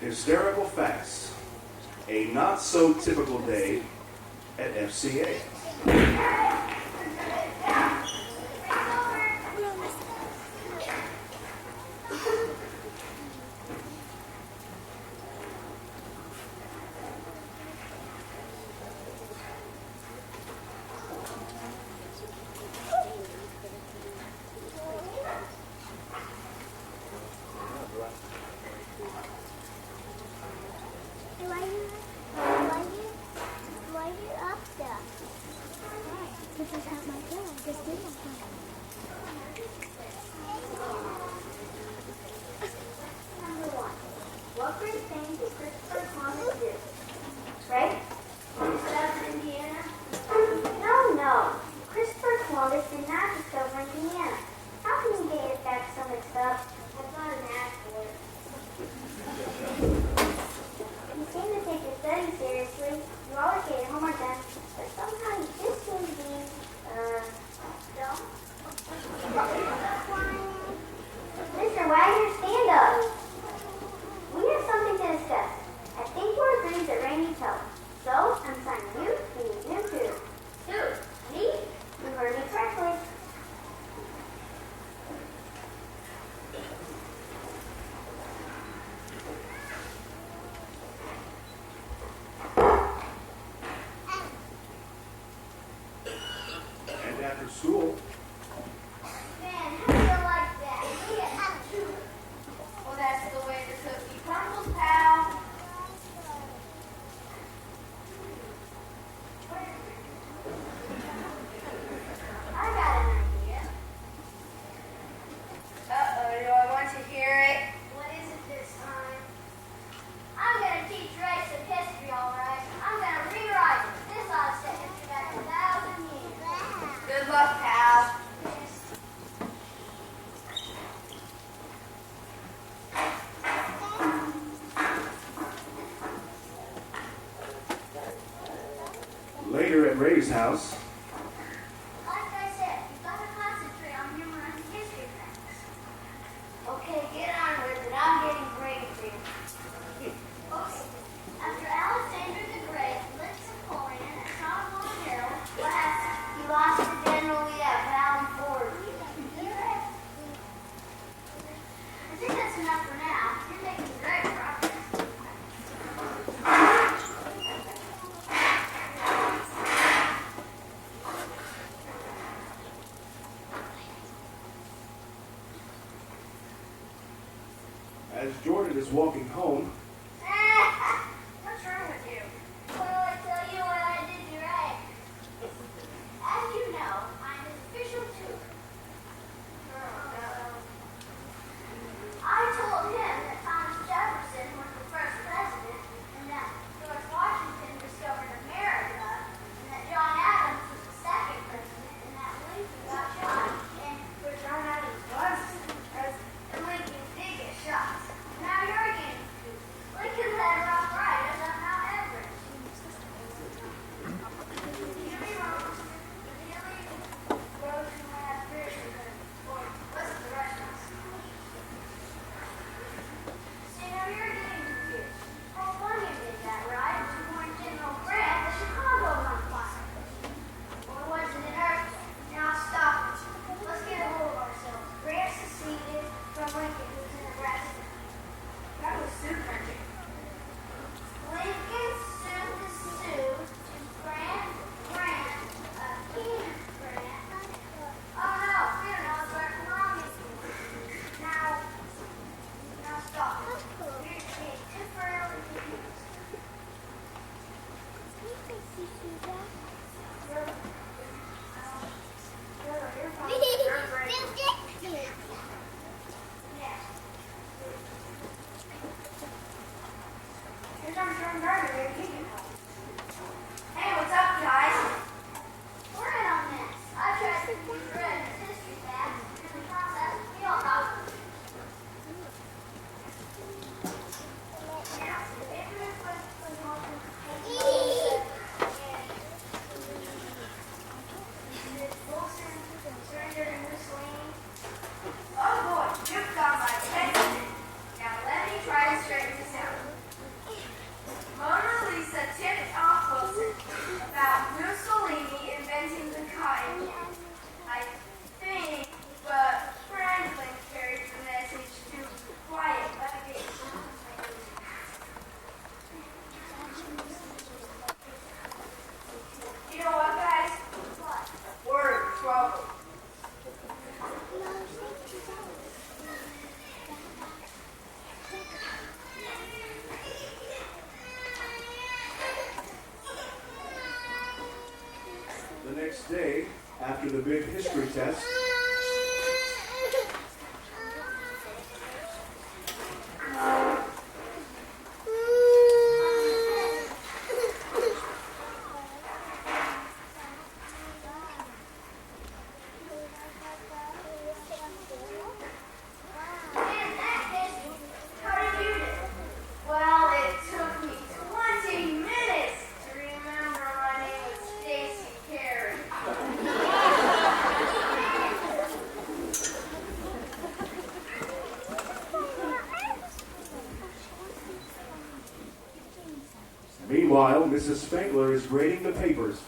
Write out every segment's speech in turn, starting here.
Hysterical facts. A not-so-typical day at FCA. What great thing did Christopher Columbus do? Right? Discover Indiana? No. Christopher Columbus did not discover Indiana. How can you get your facts so mixed up? That's not an act for it. You seem to take your studies seriously. You always get your homework done, but somehow you just seem to be, dumb. Mr. Wagner, stand up. We have something to discuss. I think we're agreed that Ray needs help. So, I'm signing you, and you him too. Who? Me? You heard me correctly. And after school, Man, how do you like that? Well, that's the way the cookie crumbles, pal. I got an idea. Uh-oh, do I want to hear it? What is it this time? I'm going to teach Ray some history, all right. I'm going to rewrite it. This ought to set history back 1,000 years. Good luck, pal. later at Ray's house, Like I said, you've got to concentrate on memorizing history facts. Okay, get on with it. I'm getting great for you. Okay. After Alexander the Great licked Napoleon and Tom Harold, what happened? He lost to General Lee at Valley Forge. I think that's enough for now. You're making great progress. as Jordan is walking home, What's wrong with you? Well, I tell you what I did to Ray. As you know, I'm his official tutor. I told him that Thomas Jefferson was the first president, and that George Washington discovered America, and that John Adams was the second president, and that Lincoln got shot, and where John Adams was the president, and Lincoln did get shot. Now you're getting confused. The next day, after the big history test, meanwhile, Mrs. Spengler is grading the papers.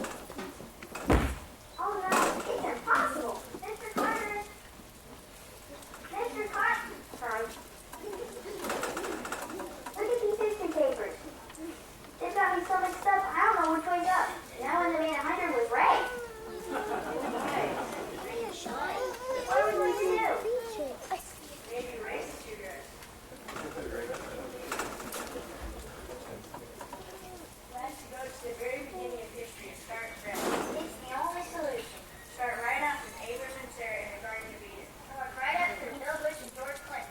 Oh no, it's impossible. Mr. Carter. Mr. Carter. Sorry. Look at these history papers. They've got me so mixed up, I don't know which way's up. That one that made 100 was Ray. What are we going to do? Maybe race tutors. Let's go to the very beginning of history and start fresh. It's the only solution. Start right up with Abraham and Sarah in the Garden of Eden. Work right up to Bill Bush and George Clinton.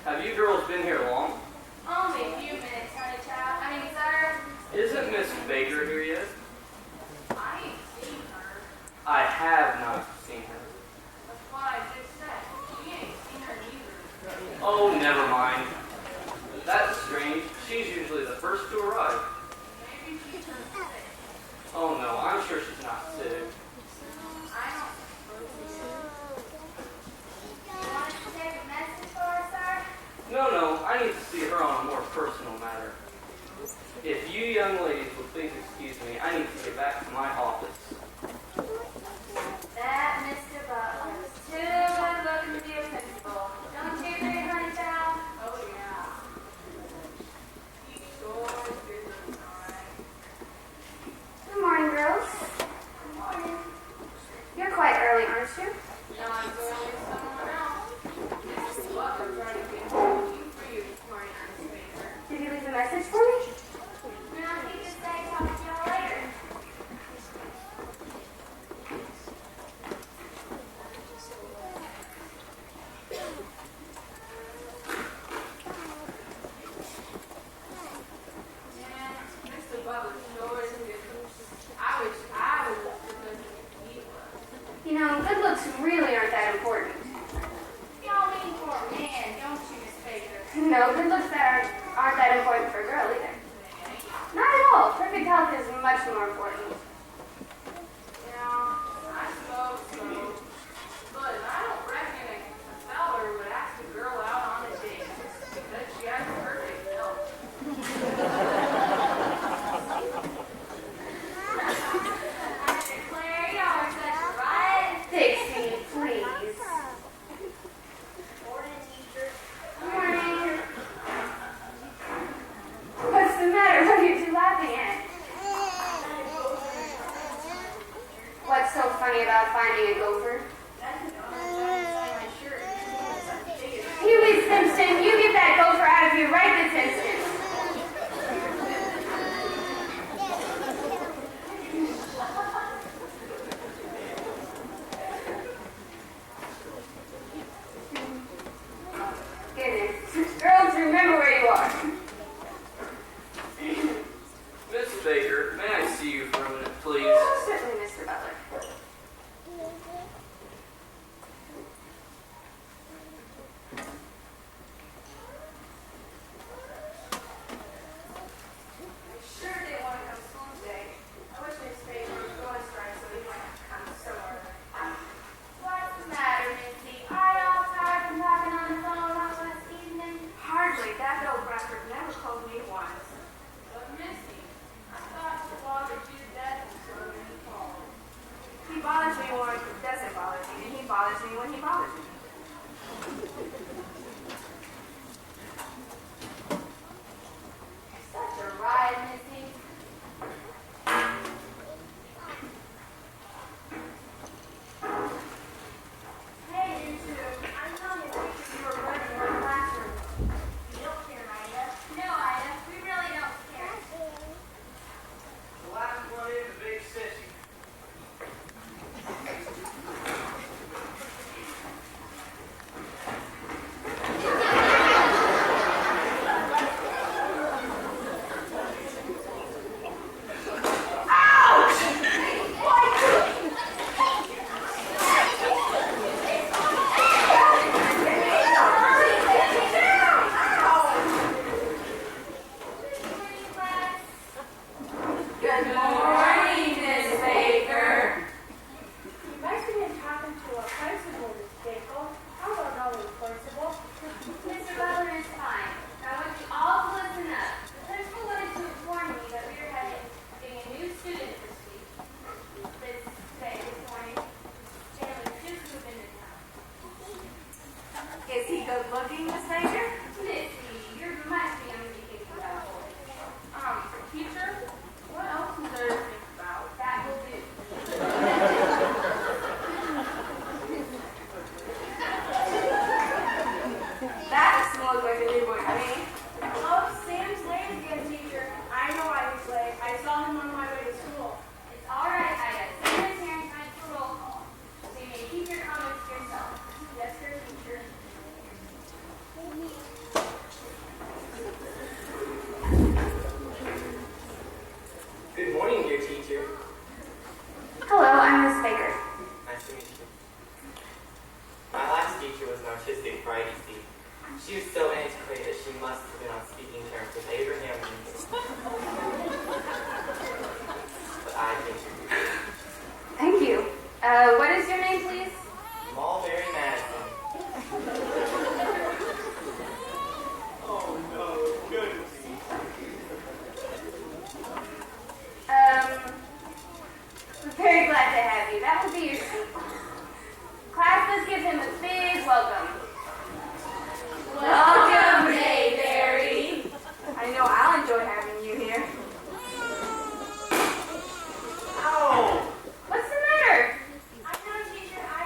Have you girls been here long? Only a few minutes, honey child. I mean, sir. Isn't Miss Baker here yet? I ain't seen her. I have not seen her. That's what I just said. We ain't seen her either. Oh, never mind. That's strange. She's usually the first to arrive. Maybe she turned sick. Oh no, I'm sure she's not sick. I don't suppose she is. You want us to take a message for her, sir? No, I need to see her on a more personal matter. If you young ladies will please excuse me, I need to get back to my office. That Mr. Butler was too good looking to be a principal. Don't you agree, honey child? Oh, yeah. He sure is good looking, all right. Good morning, girls. Good morning. You're quite early, aren't you? Not as early as someone else. Mrs. Butler tried to get looking for you this morning on his paper. Did you leave a message for me? No, he just said talk to y'all later. Yeah, Mr. Butler sure is good. I wish I was as good looking as he was. You know, good looks really aren't that important. Y'all mean for a man, don't you, Miss Baker? No, good looks that aren't that important for a girl either. Not at all. Perfect health is much more important. Yeah, I suppose so. But I don't reckon a feller would ask a girl out on a date just because she has perfect health. I declare y'all are such a riot. Dixie, please. Morning, teacher. Good morning. What's the matter? What are you two laughing at? I suppose Tim, you get that gopher out of here right this instant. Goodness. Girls, remember where you are. Miss Baker, may I see you for a minute, please? Oh, certainly, Mr. Butler. Sure didn't want to come to school today. I wish Miss Baker would go on strike so we wouldn't have to come so early. What's the matter, Missy? Are y'all tired from talking on the phone all last evening? Hardly. That old Bradford never called me once. But Missy, I thought you bothered you that when he called. He bothers me when he doesn't bother me, and he bothers me when he bothers me. Such a ride, Missy. Hey, you two. I'm telling you, you were running in the classroom. You don't care, Ida. No, Ida. We really don't care. The last one is a big sissy. Good morning, Miss Baker. You must have been talking to a principal, Miss Baker. How about no principal? Mr. Butler is fine. I want you all to listen up. The principal wanted to inform me that we are getting a new student this week. This morning. Stanley just moved into town. Is he good looking, Miss Baker? Missy, you're much too young to be thinking about boys. Teacher, what else is there to think about? That will do. That smells like a new boy to me. Oh, Sam's late again, teacher. I know why he's late. I saw him on my way to school. It's all right, Ida. Sam is here in time for roll call. So you may keep your comments to yourself. Yes, sir, teacher. Good morning, dear teacher. Hello, I'm Miss Baker. Nice to meet you. My last teacher was an artistic Friday seat. She was so antiquated she must have been on speaking terms with Abraham Lincoln. But I think Thank you. What is your name, please? Mulberry Madison. Oh no, goodness. I'm very glad to have you. That will be your seat. Class, let's give him a big welcome. Welcome, Mayberry. I know I'll enjoy having you here. Ow! What's the matter? I know, teacher. I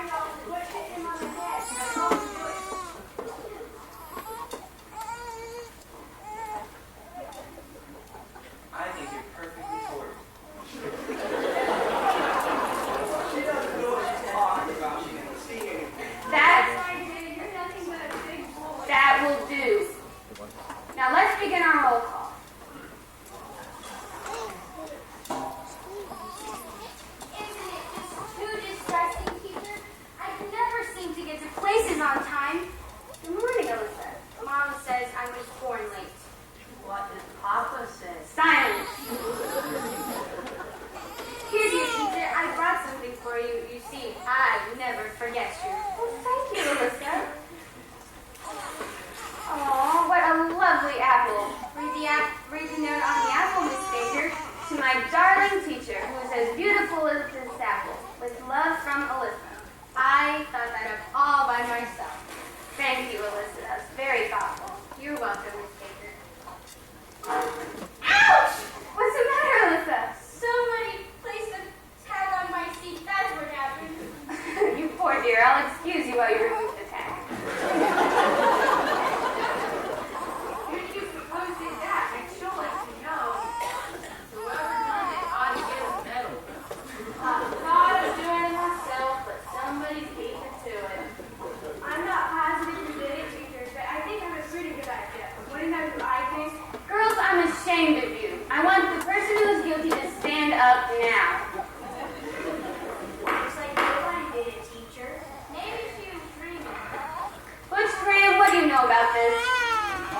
says.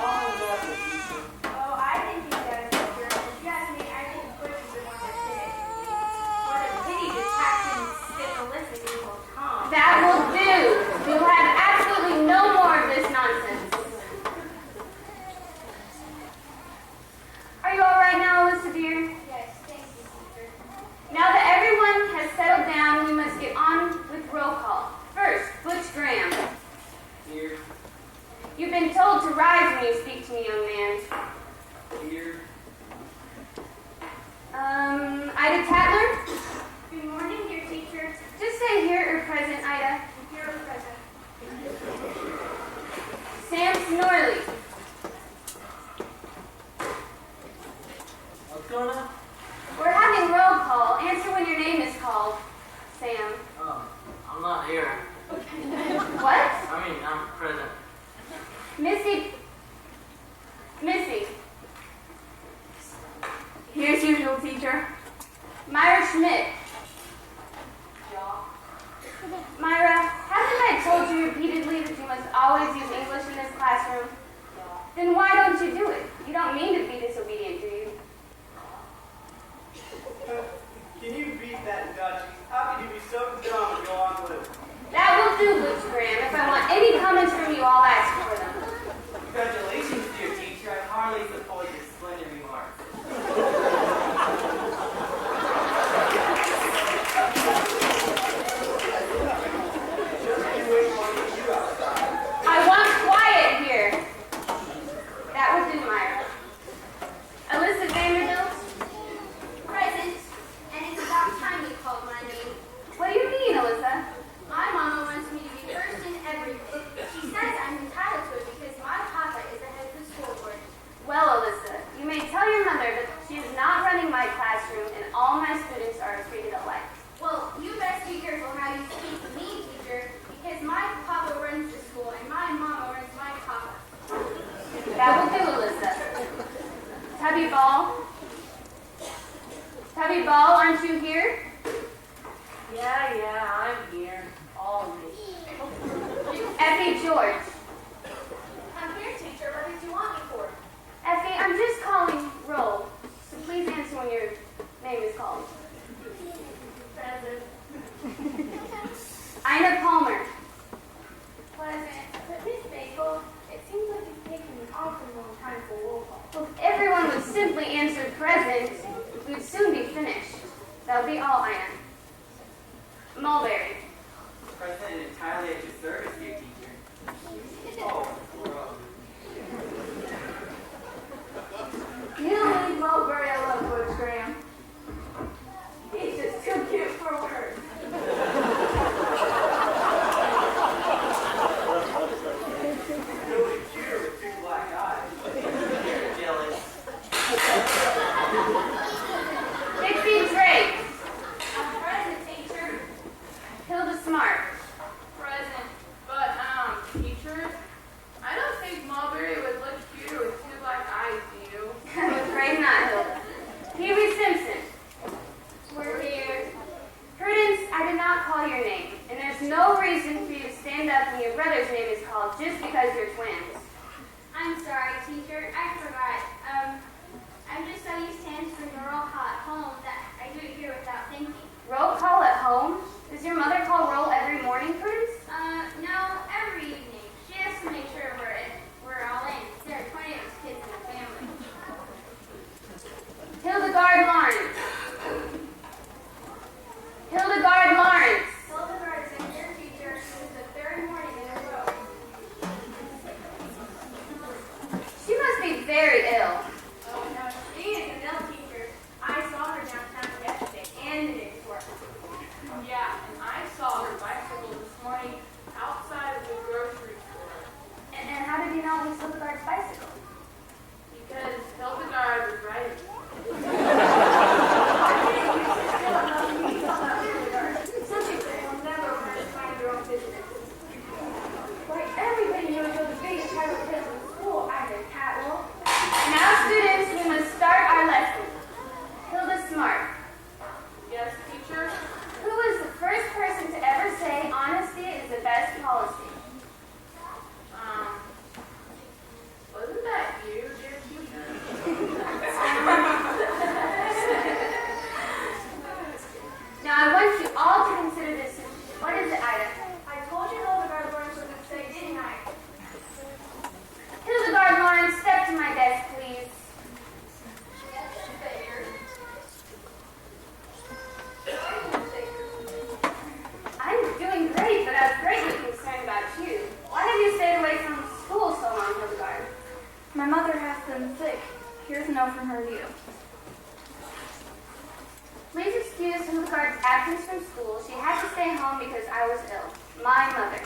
Oh, nothing, teacher. Oh, I think he's got a sister. If you ask me, I think Bush is the one that did it. What a pity to tax him stiff Alyssa to equal Tom. That will do. We'll have absolutely no more of this nonsense. Are you all right now, Alyssa dear? Yes, thank you, teacher. Now that everyone has settled down, we must get on with roll call. First, Butch Graham. Here, You've been told to rise when you speak to me, young man. here, Ida Tatler? Good morning, dear teacher. Just say here or present, Ida. Here or present. Sam Snorley. what's going on? We're having roll call. Answer when your name is called. Sam. Oh, I'm not here. What? I mean, I'm present. Missy. Here's usual, teacher. Myra Schmidt. Myra, haven't I told you repeatedly that you must always use English in this classroom? Then why don't you do it? You don't mean to be disobedient, do you? Can you beat that Dutch? How could you be so dumb and go on with it? That will do, Butch Graham. If I want any comments from you, I'll ask for them. Congratulations, dear teacher. I heartily support your splendid remarks. Just you wait while I get you outside. I want quiet here. That will do, Myra. Alyssa Vanderbilt? Present, and it's about time you called my name. What do you mean, Alyssa? My mama wants me to be first in everything. She says I'm entitled to it because my papa is the head of the school board. Well, Alyssa, you may tell your mother that she is not running my classroom and all my students are treated alike. Well, you best be careful how you speak to me, teacher, because my papa runs the school and my mama runs my papa. That will do, Alyssa. Tubby Ball? Tubby Ball, aren't you here? Yeah, I'm here. Always. Effie George? I'm here, teacher. What did you want me for? Effie, I'm just calling roll, so please answer when your name is called. Present. Ina Palmer? Pleasant. But Miss Bagel, it seems like it's taking an awfully long time for roll call. Well, if everyone would simply answer present, we'd soon be finished. That'll be all, Ina. Mulberry? Present and entirely at your service, dear teacher. Oh, bro. You leave Mulberry alone, Butch Graham. He's just too cute for words. Really cute with two black eyes. You're jealous. Dixie Drake? I'm present, teacher. Hilda Smart? Present. But, teacher, I don't think Mulberry would look cuter with two black eyes, do you? I'm afraid not, Hilda. Pee-wee Simpson? We're here. Prudence, I did not call your name, and there's no reason for you to stand up when your brother's name is called just because you're twins. I'm sorry, teacher. I forgot. I'm just so used to answering the roll call at home that I do it here without thinking. Roll call at home? Does your mother call roll every morning, Prudence? No, every evening. She has to make sure we're all in. There are 20 of us kids in the family. Hildegard Lawrence? Hildegard Lawrence? Hildegard is in here, teacher. This is the third morning in a row. She must be very ill. Oh, no, she is an ill teacher. I saw her downtown yesterday and the day before. Yeah, and I saw her bicycle this morning outside of the grocery store. And how did you know it was Hildegard's bicycle? Because Hildegard was riding. Some people will never learn to mind their own business. Like everybody knows you're the biggest type of kid in school, I'm a catwalk. Now, know from her view. Please excuse Hildegard's absence from school. She had to stay home because I was ill. My mother.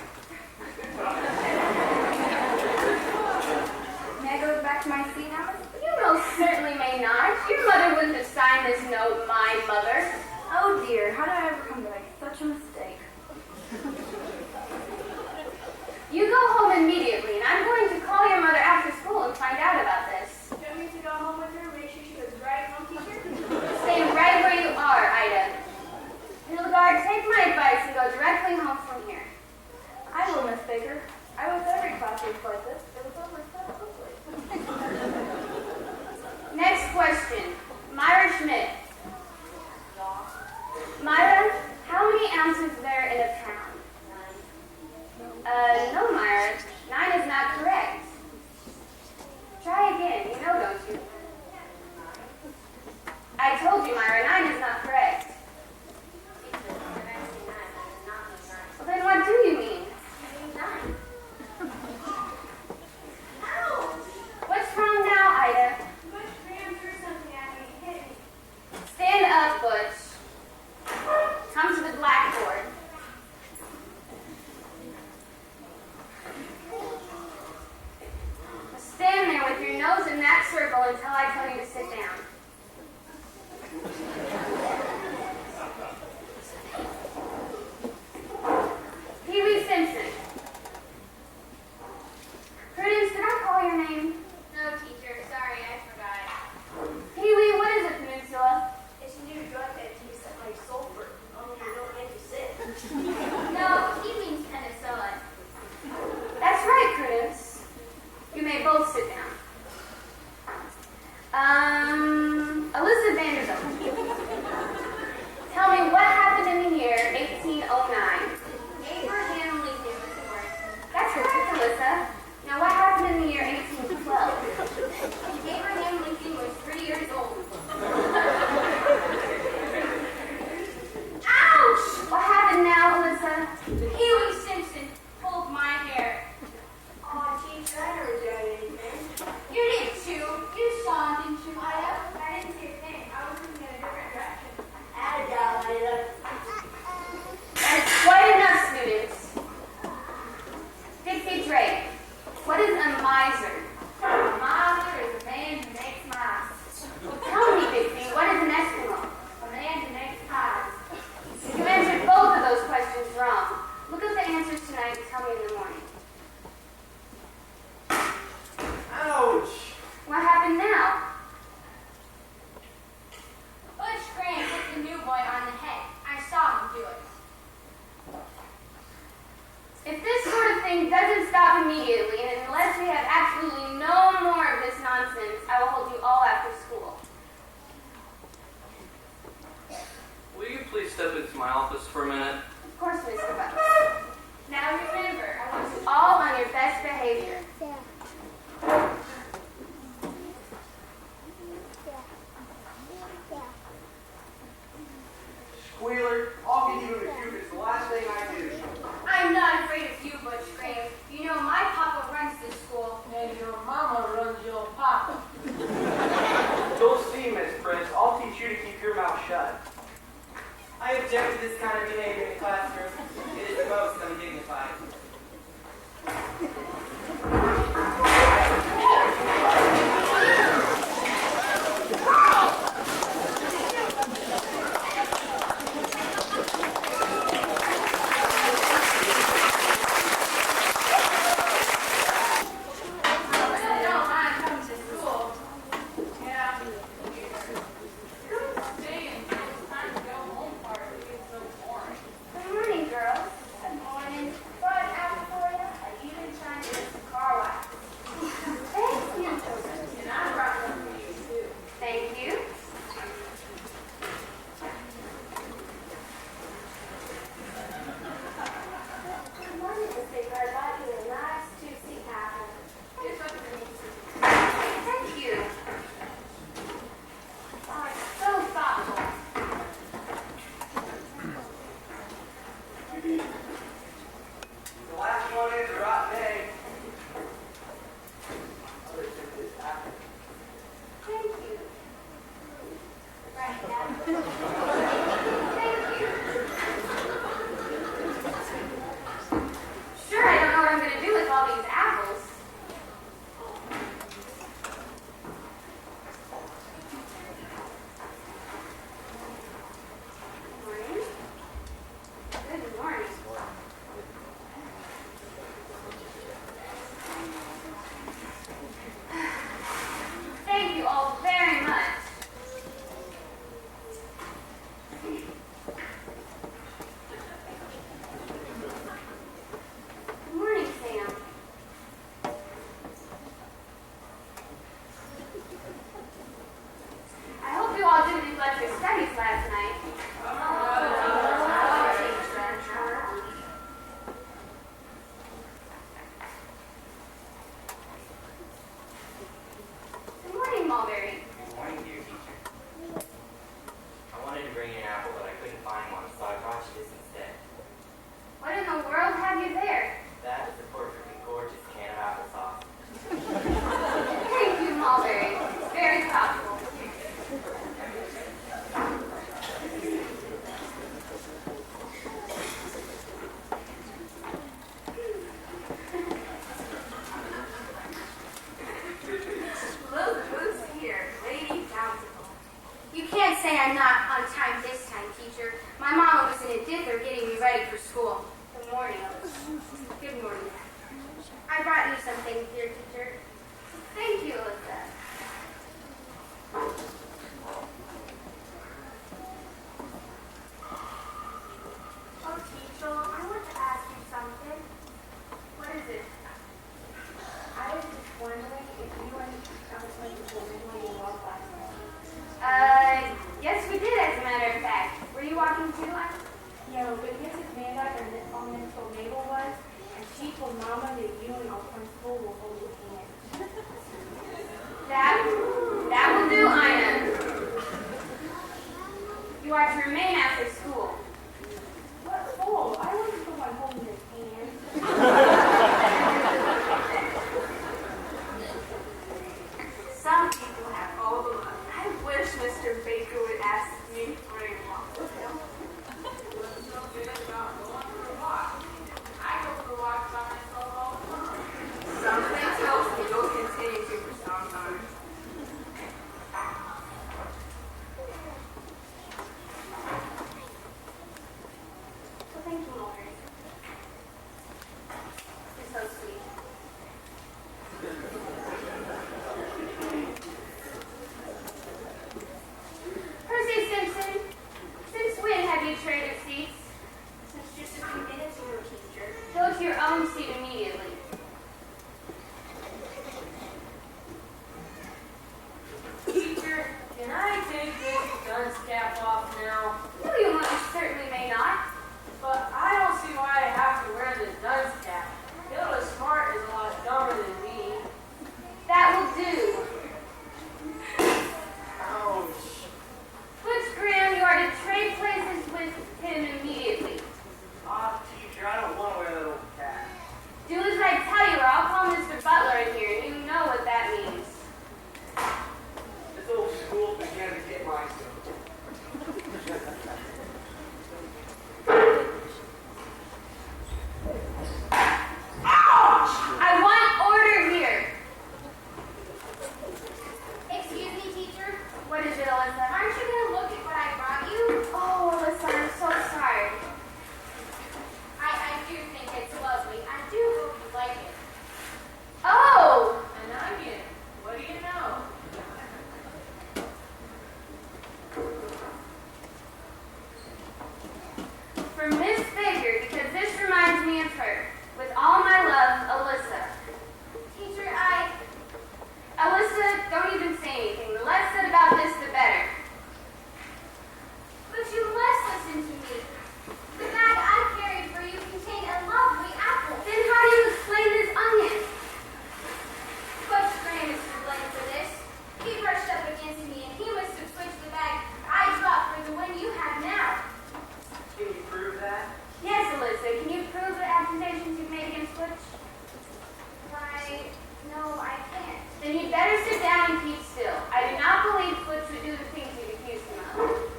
May I go back to my seat now? You most certainly may not. Your mother wouldn't have signed this note, my mother. Oh dear, how did I ever come to make such a mistake? You go home immediately, and I'm going to call your mother after school and find out about this. Do you want me to go home with her, make sure she goes right home, teacher? Stay right where you are, Ida. Hildegard, take my advice and go directly home from here. I will, Miss Baker. I wish every class was like this. It was over so quickly. Next question. Myra Schmidt. Myra, how many ounces is there in a pound? No, Myra. 9 is not correct. Try again. You know, don't you? I told you, Myra, 9 is not correct. Well, then what do you mean? What's wrong now, Ida? Butch Graham threw something at me and hit me. Stand up, Butch. Come to the blackboard. Stand there with your nose in that circle until I tell you to sit down. Pee-wee Simpson. Prudence, did I call your name? No, teacher. Sorry, I forgot. Pee-wee, what is a peninsula? It's a new drug that tastes like sulfur. Only you don't get to sit. No, he means penicillin. That's right, Prudence. You may both sit down. Elizabeth Vanderbilt. Tell me what happened in the year 1809. Abraham Lincoln was born. That's correct, Alyssa. Now what happened in the year 1812? Abraham Lincoln was 3 years old. Ouch! What happened now, Alyssa? Pee-wee Simpson pulled my hair. Oh, teacher, I never did anything. You did too. You saw him, didn't you, Ida? I didn't see a thing. I was looking in a different direction. That is quite enough, students. Dixie Drake, what is a miser? A miser is a man who makes mice. Tell me, Dixie, what is an Eskimo? A man who makes pies. You answered both of those questions wrong. Look at the answers tonight and tell me in the morning. Ouch! What happened now? Butch Graham hit the new boy on the head. I saw him do it. If this sort of thing doesn't stop immediately, and unless we have absolutely no more of this nonsense, I will hold you all after school. Will you please step into my office for a minute? Of course, Mr. Bucks. Now remember, I want you all on your best behavior. Squealer, I'll get you in the cube. It's the last thing I do. I'm not afraid of you, Butch Graham. You know my papa runs this school. And your mama runs your papa. You'll see, Miss Prince. I'll teach you to keep your mouth shut. I object to this kind of behavior in the classroom. It is most undignified. I brought you something, dear teacher. Thank you, Alyssa. Oh, teacher, I want to ask you something. What is it? I was just wondering if you and Alice went to the Midway Walk last night. Yes, we did, as a matter of fact. Were you walking too, Lon? No, but Mrs. Manda and the elemental Mabel was, and she told Mama that you and our principal will hold your hand. That will do, Ina. You are to remain after school. What for? I wasn't the one holding his hand. Some people have all the luck. I wish Mr. Baker would ask me for a walk with him. Something tells me you'll continue to for some time. Well, thank you, Lauren. You're so sweet. Percy Simpson, since when have you traded seats? Since just a few minutes ago, teacher. Go to your own seat immediately. Teacher, can I take this dunce cap off now? No, you most certainly may not. But I don't see why I have to wear this dunce cap. Hilda Smart is a lot dumber than me. That will do. Ouch. Butch Graham, you are to trade places with him immediately. Teacher, I don't want to wear that old cap. Do as I tell you, or I'll call Mr. Butler in here, and you know what that means. This old school began to get my stuff. I want order here. Excuse me, teacher. What is it, Alyssa? Aren't you going to look at what I brought you? Oh, Alyssa, I'm so sorry. I do think it's lovely. I do hope you like it. Oh! An onion. What do you know? For Miss Baker, because this reminds me of her. With all my love, Alyssa. Teacher, Alyssa, don't even say anything. The less said about this, the better. but you must listen to me. The bag I carried for you contained a lovely apple. Then how do you explain this onion? Butch Graham is to blame for this. He brushed up against me and he must have switched the bag I dropped for the one you have now. Can you prove that? Yes, Alyssa. Can you prove the accusations you've made against Butch? Why, no, I can't. Then you'd better sit down and keep still. I do not believe Butch would do the things you've accused him of.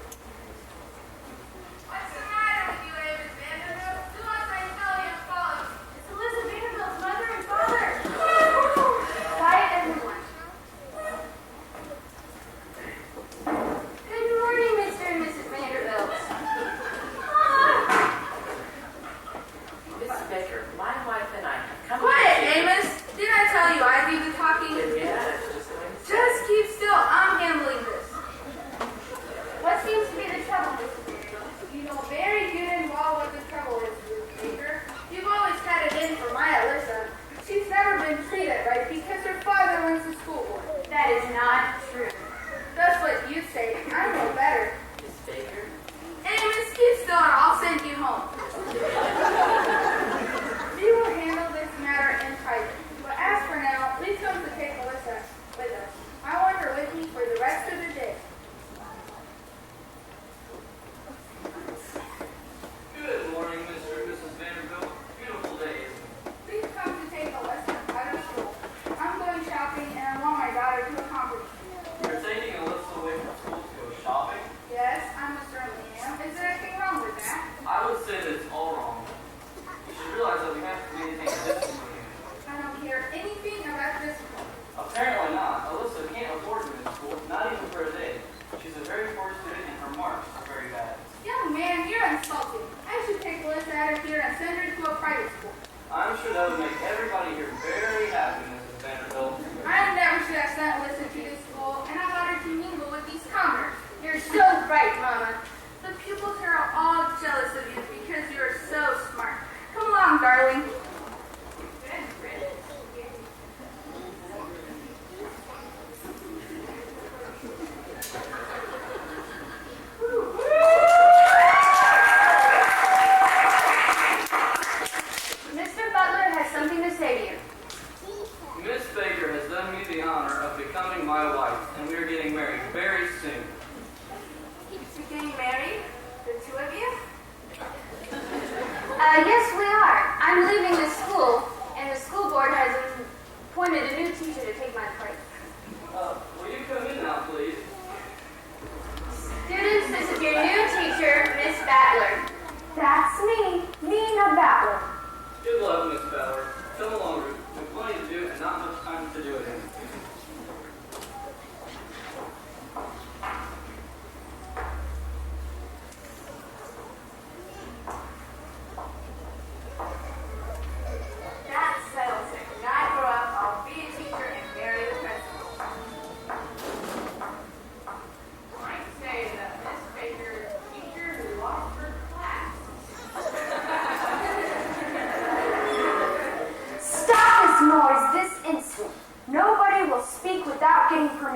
What's the matter with you, Amos Vanderbilt? Do as I tell you and follow. It's Alyssa Vanderbilt's mother and father. Quiet, everyone. Good morning, Mr. and Mrs. Vanderbilt. Miss Baker, my wife and I have come. Quiet, Amos. Did I tell you I do the talking? Yeah, just going to say. Just keep still. I'm handling this. What seems to be the trouble, Mrs. Vanderbilt? You know very good and well what the trouble is, Miss Baker. You've always had it in for my Alyssa. She's never been treated right because her father runs the school board. That is not true. That's what you say. I know better. Miss Baker, Amos, keep still or I'll send you home. We will handle this matter in private. But as for now, please come to take Alyssa with us. I want her with me for the rest of the day. Good morning, Mr. and Mrs. Vanderbilt. Beautiful day, isn't it? Please come to take Alyssa out of school. I'm going shopping and I want my daughter to accompany me. You're taking Alyssa away from school to go shopping? Yes, I most certainly am. Is there anything wrong with that? I would say that it's all wrong. You should realize that we have to maintain discipline here. I don't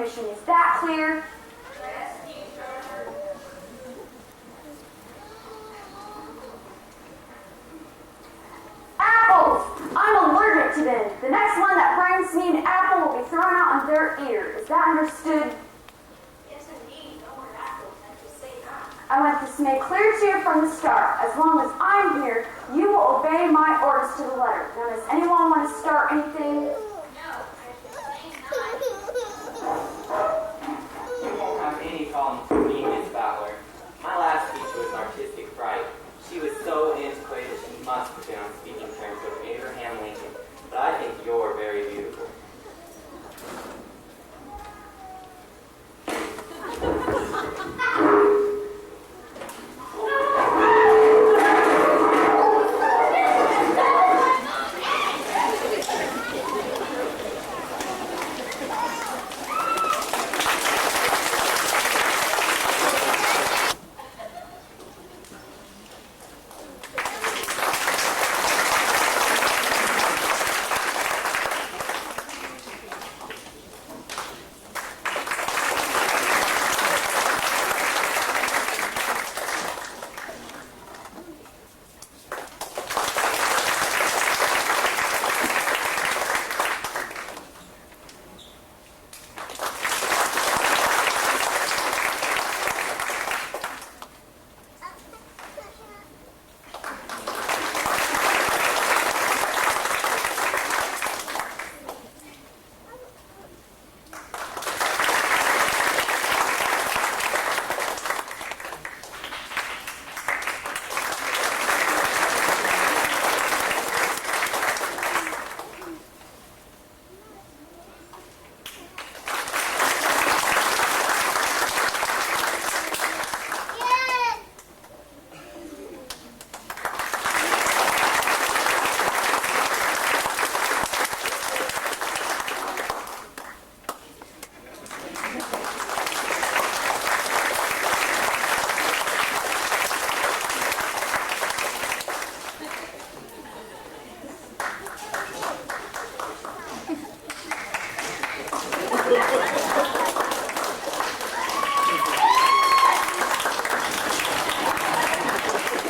permission. Is that clear? Yes, teacher. Apples! I'm allergic to them. The next one that brings me an apple will be thrown out on their ear. Is that understood? Yes, indeed. No more apples. I just say that. I want this made clear to you from the start. As long as I'm here, you will obey my orders to the letter. Now, does anyone want to start anything? No, I just say not. You won't have any problems with me, Miss Fowler. My last teacher was an artistic fright. She was so antiquated she must have been on speaking terms with Abraham Lincoln. But I think you're very beautiful.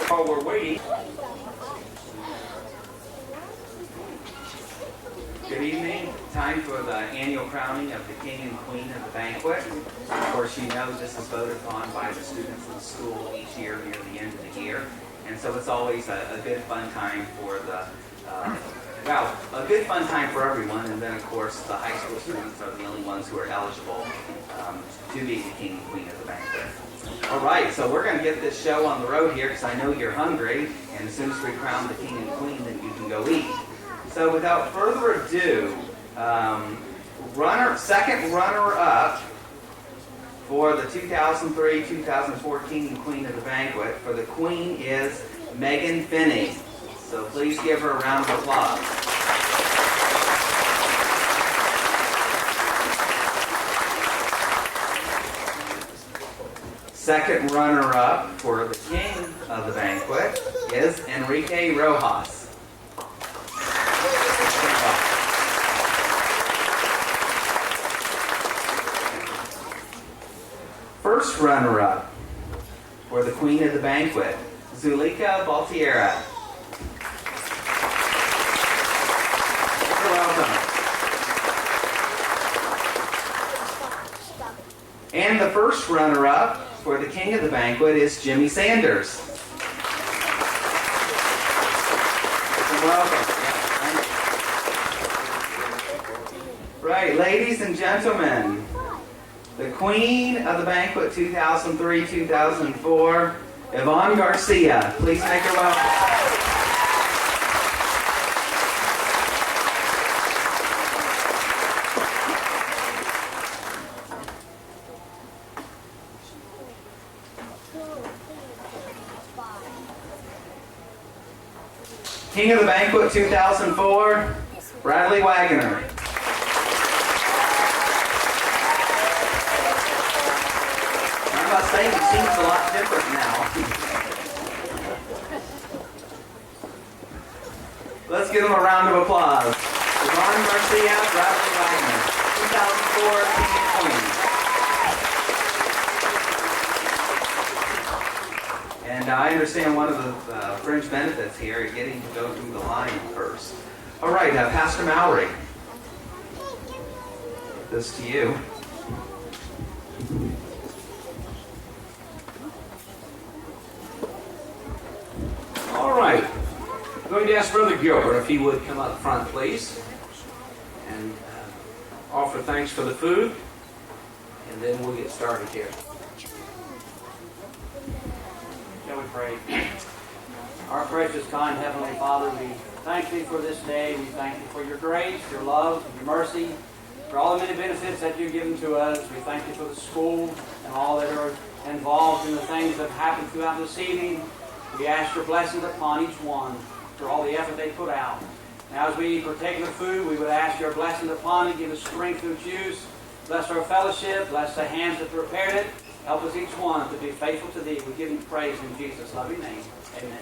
While we're waiting, good evening. Time for the annual crowning of the King and Queen of the banquet. Of course, you know this is voted upon by the students in the school each year near the end of the year. And so it's always a good fun time for the, a good fun time for everyone. And then, of course, the high school students are the only ones who are eligible to be the King and Queen of the banquet. All right, so we're going to get this show on the road here because I know you're hungry. And as soon as we crown the King and Queen, then you can go eat. So without further ado, second runner-up for the 2003-2014 Queen of the Banquet for the Queen is Megan Finney. So please give her a round of applause. Second runner-up for the King of the Banquet is Enrique Rojas. First runner-up for the Queen of the Banquet, Zuleika Baltiera. You're welcome. And the first runner-up for the King of the Banquet is Jimmy Sanders. You're welcome. Right, ladies and gentlemen, the Queen of the Banquet 2003-2004, Yvonne Garcia. Please make her welcome. King of the Banquet 2004, Bradley Wagner. I say it seems a lot different now. Let's give them a round of applause. Yvonne Garcia, Bradley Wagner. 2004 King and Queen. And I understand one of the fringe benefits here is getting to go through the line first. All right, Pastor Mallory. This to you. All right. I'm going to ask Brother Gilbert if he would come up front, please, and offer thanks for the food, and then we'll get started here. Shall we pray? Our precious, kind Heavenly Father, we thank Thee for this day. We thank Thee for Your grace, Your love, Your mercy, for all the many benefits that You've given to us. We thank You for the school and all that are involved in the things that have happened throughout this evening. We ask Your blessings upon each one for all the effort they put out. Now as we partake of the food, we would ask Your blessings upon it. Give us strength to choose. Bless our fellowship. Bless the hands that prepared it. Help us each one to be faithful to Thee. We give You praise in Jesus' loving name. Amen.